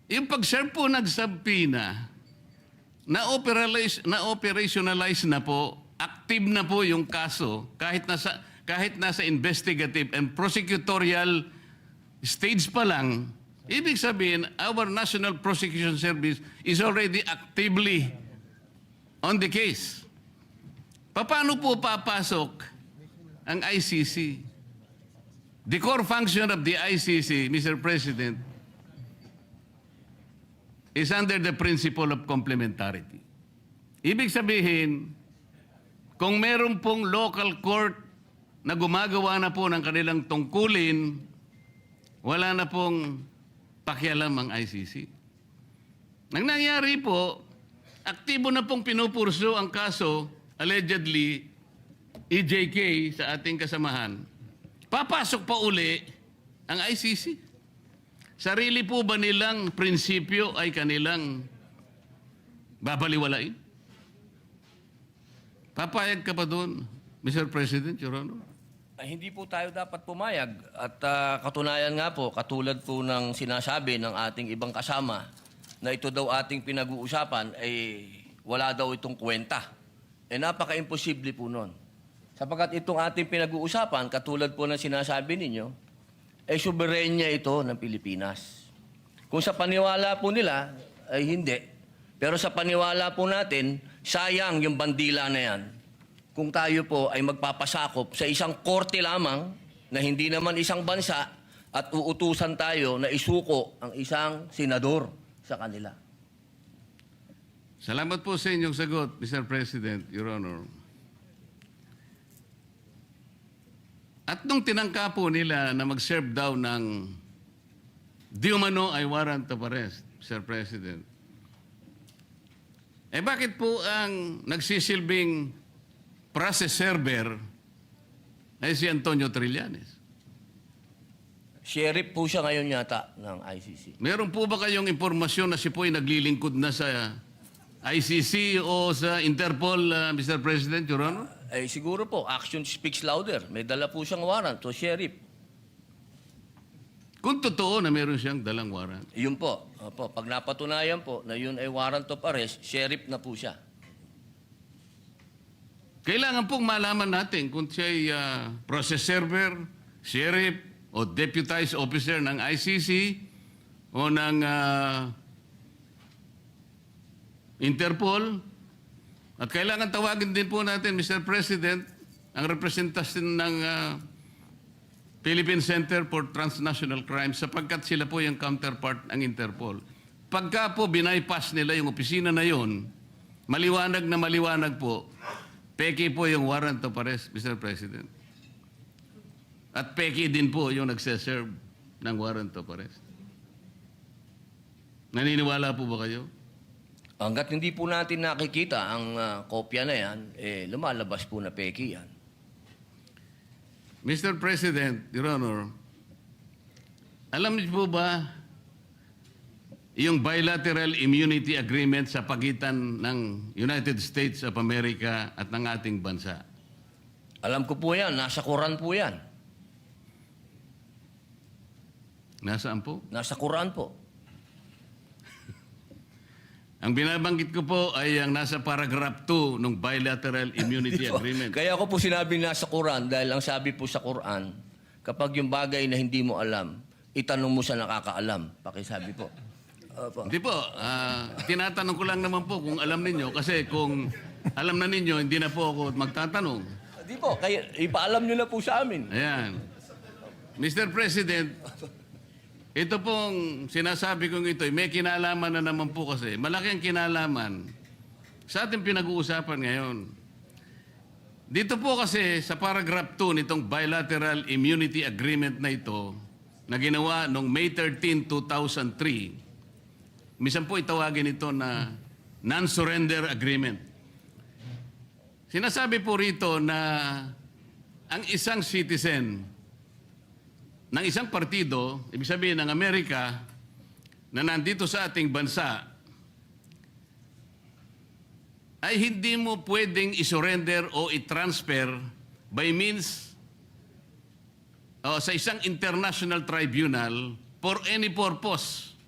S9: Yung pag-serve po ng subpoena, na-operationalize na po, active na po yung kaso kahit nasa investigative and prosecutorial stage pa lang. Ibig sabihin, our National Prosecution Service is already actively on the case. Paano po papasok ang ICC? The core function of the ICC, Mr. President, is under the principle of complementarity. Ibig sabihin, kung meron pong local court na gumagawa na po ng kanilang tungkulin, wala na pong pakialam ang ICC. Nang nangyari po, aktibo na pong pinupurso ang kaso, allegedly, EJK sa ating kasamahan. Papasok pa uli ang ICC. Sarili po ba nilang prinsipyo ay kanilang babaliwalain? Papayag ka pa doon, Mr. President, Your Honor?
S2: Ay, hindi po tayo dapat pumayag. At katunayan nga po, katulad po ng sinasabi ng ating ibang kasama na ito daw ating pinag-uusapan, ay wala daw itong kwenta. Napaka-imposible po nun. Sapagkat itong ating pinag-uusapan, katulad po ng sinasabi ninyo, soberenya ito ng Pilipinas. Kung sa paniwala po nila, ay hindi. Pero sa paniwala po natin, sayang yung bandila na yan kung tayo po ay magpapasakop sa isang korte lamang na hindi naman isang bansa at uutusan tayo na isuko ang isang senador sa kanila.
S9: Salamat po sa inyong sagot, Mr. President, Your Honor. At nung tinangka po nila na mag-serve daw ng di umano ay warrant of arrest, Mr. President, bakit po ang nagsisilbing process server ay si Antonio Trillanes?
S2: Sheriff po siya ngayon yata ng ICC.
S9: Meron po ba kayong impormasyon na si po ay naglilingkod na sa ICC o sa Interpol, Mr. President, Your Honor?
S2: Siguro po, action speaks louder. May dala po siyang warrant, so sheriff.
S9: Kung totoo na meron siyang dalang warrant.
S2: Yun po. Opo, pag napatunayan po na yun ay warrant of arrest, sheriff na po siya.
S9: Kailangan pong malaman natin kung siya ay process server, sheriff, o deputized officer ng ICC o ng Interpol. At kailangan tawagin din po natin, Mr. President, ang representasyon ng Philippine Center for Transnational Crime sapagkat sila po yung counterpart ng Interpol. Pagka po bypass nila yung opisina na yon, maliwanag na maliwanag po, peki po yung warrant of arrest, Mr. President. At peki din po yung nagseserve ng warrant of arrest. Naniniwala po ba kayo?
S2: Hanggat hindi po natin nakikita ang kopya na yan, lumalabas po na peki yan.
S9: Mr. President, Your Honor, alam niyo po ba yung bilateral immunity agreement sa pagitan ng United States of America at ng ating bansa?
S2: Alam ko po yan, nasa Quran po yan.
S9: Nasaan po?
S2: Nasa Quran po.
S9: Ang binabanggit ko po ay ang nasa paragraph 2 ng Bilateral Immunity Agreement.
S2: Kaya ako po sinabi na sa Quran, dahil ang sabi po sa Quran, kapag yung bagay na hindi mo alam, itanong mo sa nakakaalam. Pakisabi po. Opo.
S9: Hindi po, tinatanong ko lang naman po kung alam ninyo kasi kung alam na ninyo, hindi na po ako magtatanong.
S2: Di po, kaya ipaalam nyo na po sa amin.
S9: Ayan. Mr. President, ito pong sinasabi kong ito, may kinalaman na naman po kasi. Malaki ang kinalaman sa ating pinag-uusapan ngayon. Dito po kasi sa paragraph 2 nitong Bilateral Immunity Agreement na ito, na ginawa noong May 13, 2003, minsan po itawagin ito na Non-Surrender Agreement. Sinasabi po rito na ang isang citizen ng isang partido, ibig sabihin ng Amerika, na nandito sa ating bansa, ay hindi mo pwedeng isurrender o i-transfer by means o sa isang international tribunal for any purpose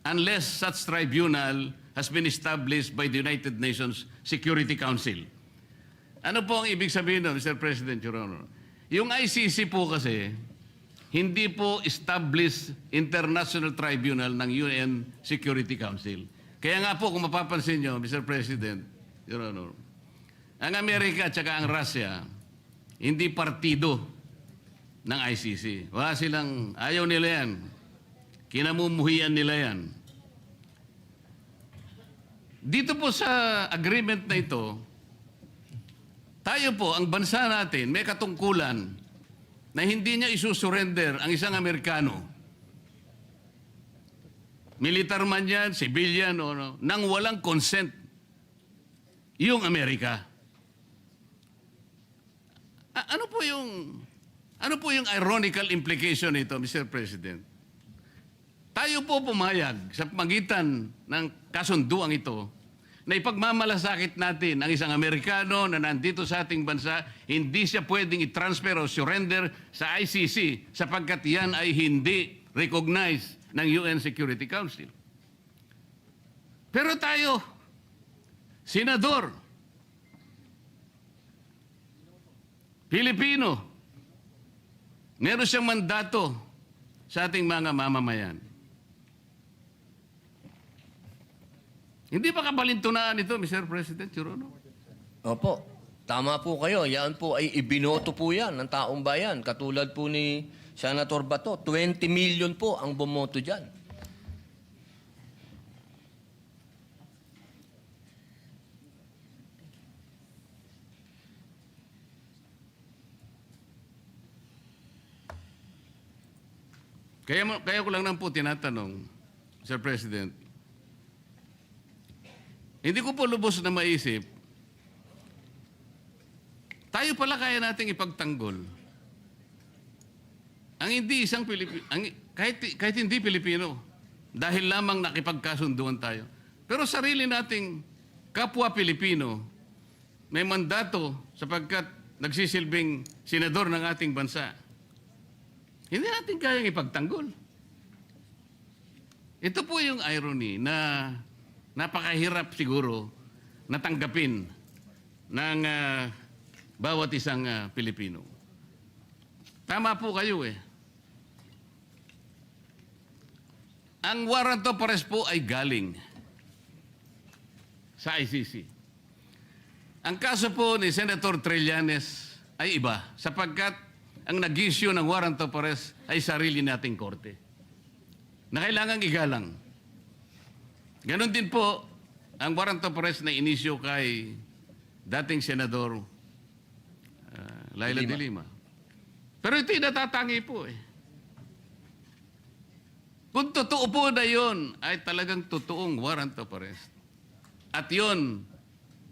S9: unless such tribunal has been established by the United Nations Security Council. Ano po ang ibig sabihin nun, Mr. President, Your Honor? Yung ICC po kasi, hindi po established international tribunal ng UN Security Council. Kaya nga po, kung mapapansin nyo, Mr. President, Your Honor, ang Amerika at saka ang Russia, hindi partido ng ICC. Wala silang, ayaw nila yan. Kinamumuhian nila yan. Dito po sa agreement na ito, tayo po, ang bansa natin, may katungkulan na hindi niya isusurrender ang isang Amerikano. Militar man yan, civilian, o no, nang walang consent yung Amerika. Ano po yung ironical implication nito, Mr. President? Tayo po pumayag sa pagitan ng kasunduang ito na ipagmamalasakit natin ang isang Amerikano na nandito sa ating bansa, hindi siya pwedeng i-transfer o surrender sa ICC sapagkat yan ay hindi recognized ng UN Security Council. Pero tayo, senador, Pilipino, meron siyang mandato sa ating mga mamamayan. Hindi ba kabalintunaan ito, Mr. President, Your Honor?
S2: Opo. Tama po kayo. Yan po ay ibinoto po yan ng taong bayan. Katulad po ni Senator Bato. 20 million po ang bumoto dyan.
S9: Kaya ko lang po tinatanong, Mr. President, hindi ko po lubos na maisip, tayo pala kaya nating ipagtanggol ang hindi isang Pilipino, kahit hindi Pilipino, dahil lamang nakipagkasunduan tayo. Pero sarili nating kapwa Pilipino, may mandato sapagkat nagsisilbing senador ng ating bansa. Hindi natin kayang ipagtanggol. Ito po yung irony na napakahirap siguro natanggapin ng bawat isang Pilipino. Tama po kayo eh. Ang warrant of arrest po ay galing sa ICC. Ang kaso po ni Senator Trillanes ay iba sapagkat ang nag-issue ng warrant of arrest ay sarili nating korte na kailangang igalang. Ganon din po ang warrant of arrest na inisyo kay dating Senador Laila de Lima. Pero ito'y natatangi po eh. Kung totoo po na yun, ay talagang totoong warrant of arrest. At yun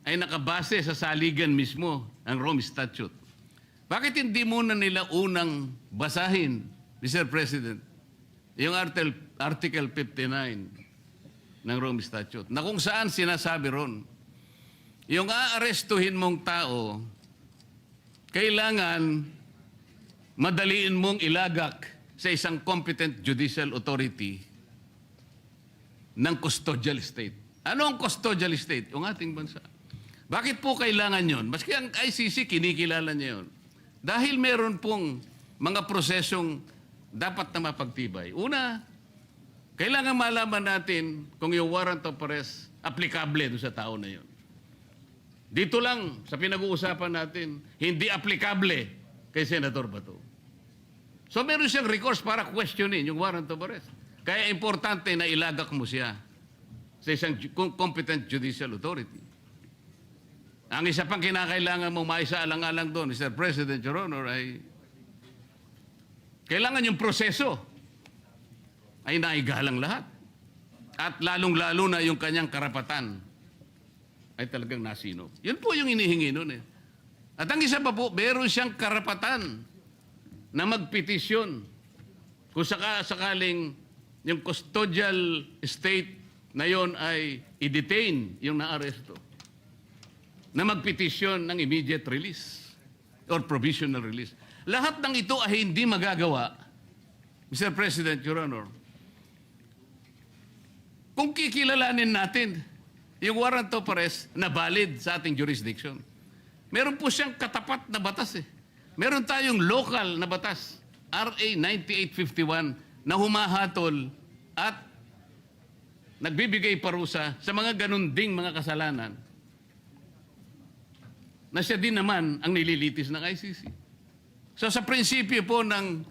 S9: ay nakabase sa saligan mismo, ang Rome Statute. Bakit hindi muna nila unang basahin, Mr. President, yung Article 59 ng Rome Statute, na kung saan sinasabi ron, yung aarestuhin mong tao, kailangan madaliin mong ilagak sa isang competent judicial authority ng custodial state. Ano ang custodial state? Yung ating bansa. Bakit po kailangan yon? Maski ang ICC, kinikilala niya yun. Dahil meron pong mga prosesong dapat na mapagtibay. Una, kailangan malaman natin kung yung warrant of arrest aplikable doon sa tao na yun. Dito lang, sa pinag-uusapan natin, hindi aplikable kay Senator Bato. So meron siyang recourse para questionin yung warrant of arrest. Kaya importante na ilagak mo siya sa isang competent judicial authority. Ang isa pang kinakailangan mo maisaalang-alang doon, Mr. President, Your Honor, ay kailangan yung proseso ay naigalang lahat. At lalong-lalo na yung kanyang karapatan ay talagang nasino. Yun po yung inihingi nun eh. At ang isa pa po, meron siyang karapatan na magpetisyon kung sakaling yung custodial state na yon ay i-detain yung na-aresto, na magpetisyon ng immediate release or provisional release. Lahat ng ito ay hindi magagawa, Mr. President, Your Honor, kung kikilalanin natin yung warrant of arrest na valid sa ating jurisdiction. Meron po siyang katapat na batas eh. Meron tayong local na batas, RA 9851, na humahatol at nagbibigay parusa sa mga ganun ding mga kasalanan na siya din naman ang nililitis ng ICC. So sa prinsipyo po ng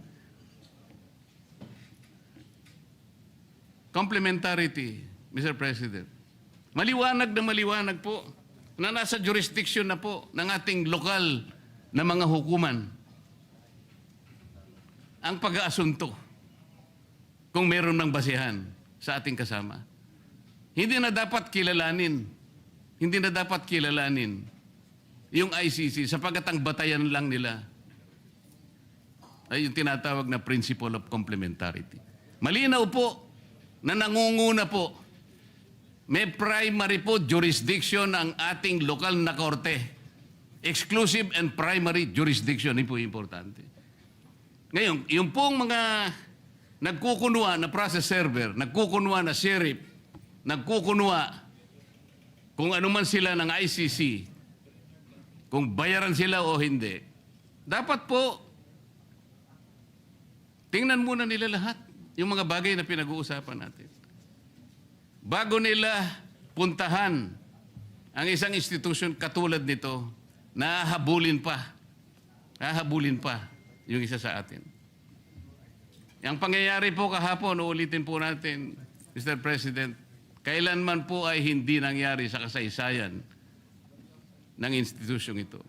S9: complementarity, Mr. President, maliwanag po na nasa jurisdiction na po ng ating lokal na mga hukuman ang pag-aasunto kung meron ng basihan sa ating kasama. Hindi na dapat kilalanin yung ICC sapagkat ang batayan lang nila ay yung tinatawag na principle of complementarity. Malinaw po na nangunguna po, may primary po jurisdiction ang ating lokal na korte. Exclusive and primary jurisdiction, yun po importante. Ngayon, yung pong mga nagkukunwa na process server, nagkukunwa na sheriff, nagkukunwa kung ano man sila ng ICC, kung bayaran sila o hindi, dapat po tingnan muna nila lahat yung mga bagay na pinag-uusapan natin. Bago nila puntahan ang isang institusyon katulad nito, hahabulin pa yung isa sa atin. Ang pangyayari po kahapon, uulitin po natin, Mr. President, kailanman po ay hindi nangyari sa kasaysayan ng institusyong ito.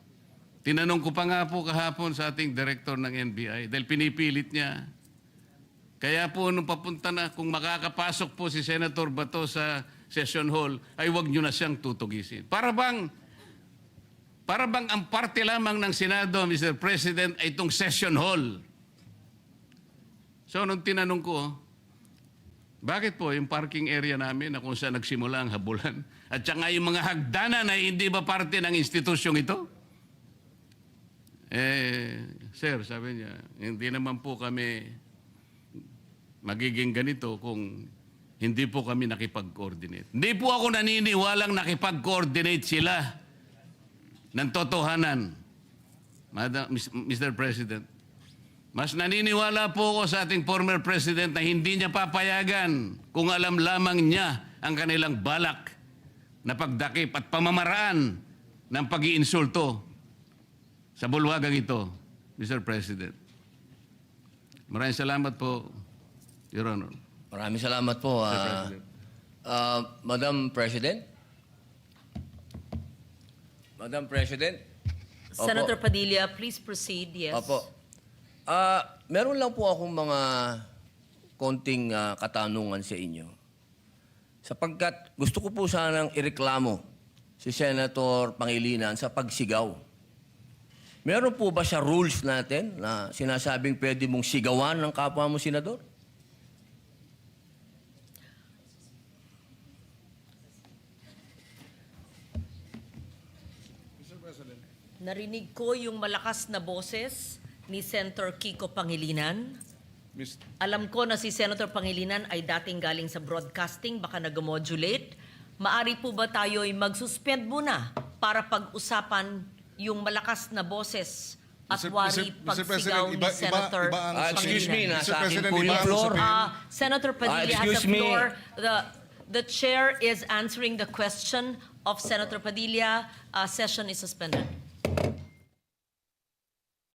S9: Tinanong ko pa nga po kahapon sa ating director ng NBI dahil pinipilit niya. Kaya po nung papunta na, kung makakapasok po si Senator Bato sa session hall, ay wag nyo na siyang tutugisin. Para bang ang parte lamang ng Senado, Mr. President, ay itong session hall. So nung tinanong ko, bakit po yung parking area namin na kung saan nagsimula ang habulan at saka yung mga hagdanan na hindi ba parte ng institusyong ito? Sir, sabi niya, hindi naman po kami magiging ganito kung hindi po kami nakipag-coordinate. Hindi po ako naniniwalang nakipag-coordinate sila ng totohanan, Mr. President. Mas naniniwala po ako sa ating former President na hindi niya papayagan kung alam lamang niya ang kanilang balak na pagdakip at pamamaraan ng pag-iinsulto sa bulwagang ito, Mr. President. Maraming salamat po, Your Honor.
S2: Maraming salamat po. Madam President? Madam President? Opo.
S5: Senator Padilla, please proceed. Yes.
S2: Opo. Meron lang po akong mga konting katanungan sa inyo. Sapagkat gusto ko po sanang ireklamo si Senator Pangilinan sa pagsigaw. Meron po ba siya rules natin na sinasabing pwede mong sigawan ng kapwa mo senador?
S5: Narinig ko yung malakas na boses ni Senator Kiko Pangilinan.
S8: Mis-
S5: Alam ko na si Senator Pangilinan ay dating galing sa broadcasting, baka nag-modulate. Maari po ba tayo ay mag-suspend muna para pag-usapan yung malakas na boses at wari pagsigaw ni Senator
S2: Excuse me,
S5: Pangilinan?
S2: nasa
S8: Mr.
S2: akin
S8: President,
S2: po yung
S8: iba ang
S2: floor.
S8: usapin.
S5: Senator Padilla has
S2: excuse
S5: the
S2: me.
S5: floor. The chair is answering the question of Senator Padilla. Session is suspended.